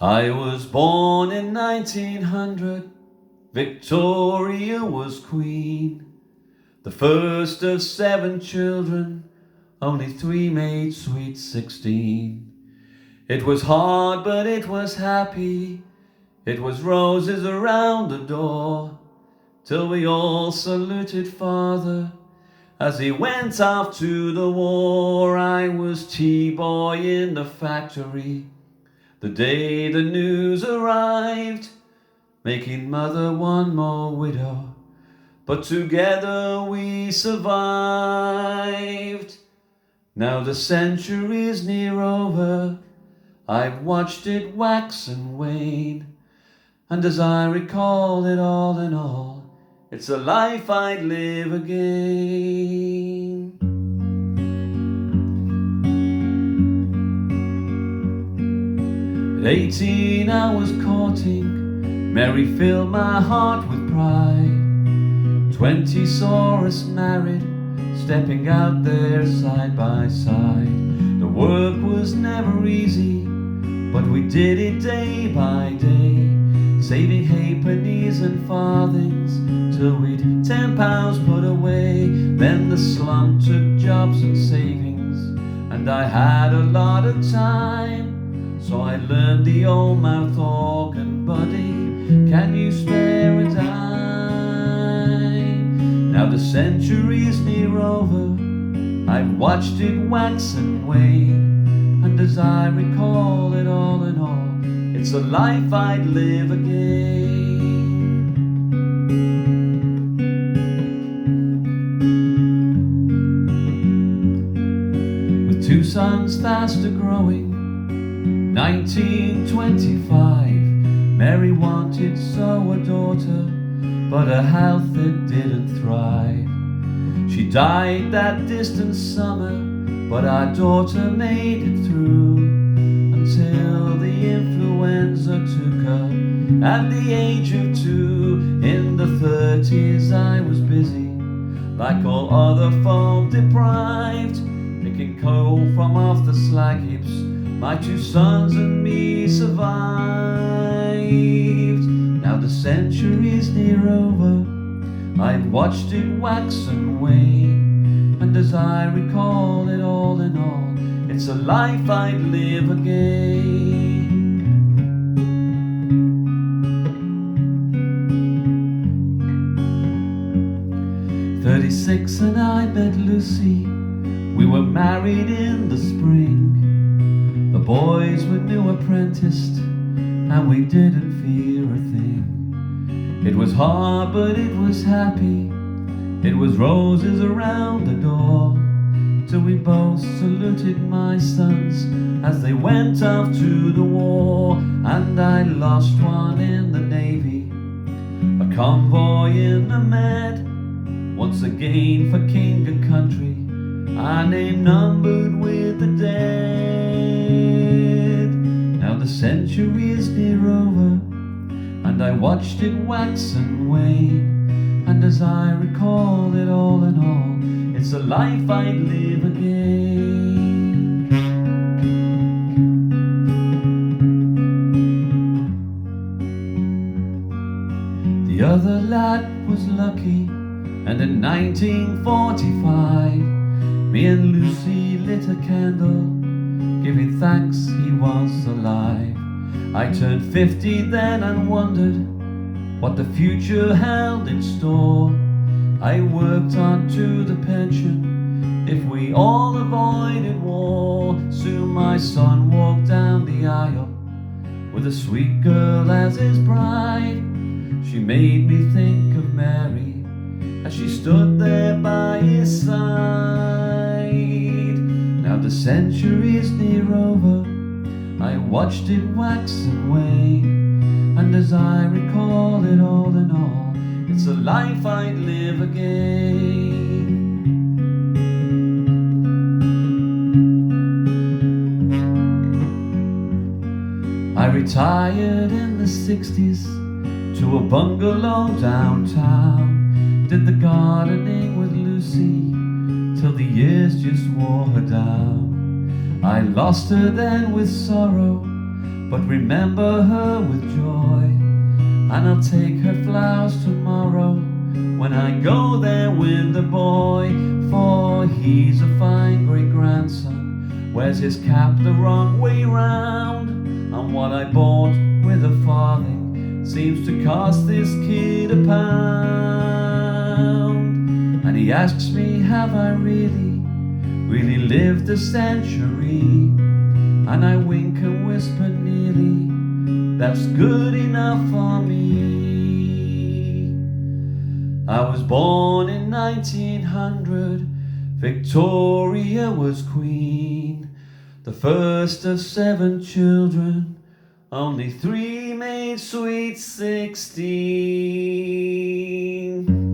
I was born in 1900, Victoria was queen, the first of 7 children, only 3 made sweet 16. It was hard but it was happy, it was roses around the door, till we all saluted father as he went off to the war. I was tea-boy in the factory the day the news arrived, making mother one more widow, but together we survived. Now the century's near over, I've watched it wax and wane, and as I recall it all in all, it's a life I'd live again. At 18 I was courting, Mary filled my heart with pride. 20 saw us married, stepping out there side by side. The work was never easy, but we did it day by day, saving halfpennies and farthings till we'd £10 put away. Then the slum took jobs and savings, and I had a lot of time, so I learned the old mouth organ. Buddy, can you spare a dime? Now the century's near over, I've watched it wax and wane, and as I recall it all in all, it's a life I'd live again. With 2 sons fast growing, 1925, Mary wanted so a daughter, but her health it didn't thrive. She died that distant summer, but our daughter made it through, until the influenza took her at the age of 2. In the 30s I was busy, like all other folk deprived, picking coal from off the slag heaps. My 2 sons and me survived. Now the century's near over, I've watched it wax and wane, and as I recall it all in all, it's a life I'd live again. 36 and I met Lucy, we were married in the spring. The boys were new apprenticed, and we didn't fear a thing. It was hard but it was happy, it was roses around the door, till we both saluted my sons as they went off to the war. And I lost one in the Navy, a convoy in the Med, once again for king and country, our name numbered with the dead. Now the century is near over, and I watched it wax and wane, and as I recall it all in all, it's a life I'd live again. The other lad was lucky, and in 1945 me and Lucy lit a candle, giving thanks he was alive. I turned 50 then and wondered what the future held in store. I worked on to the pension if we all avoided war. Soon my son walked down the aisle with a sweet girl as his bride. She made me think of Mary as she stood there by his side. Now the century's near over, I watched it wax and wane, and as I recall it all in all, it's a life I'd live again. I retired in the 60s to a bungalow downtown, did the gardening with Lucy till the years just wore her down. I lost her then with sorrow, but remember her with joy. And I'll take her flowers tomorrow when I go there with the boy. For he's a fine great-grandson, wears his cap the wrong way round. And what I bought with a farthing seems to cost this kid £1. And he asks me, have I really lived a century? And I wink and whisper nearly, that's good enough for me. I was born in 1900, Victoria was queen, the first of 7 children, only 3 made sweet 16.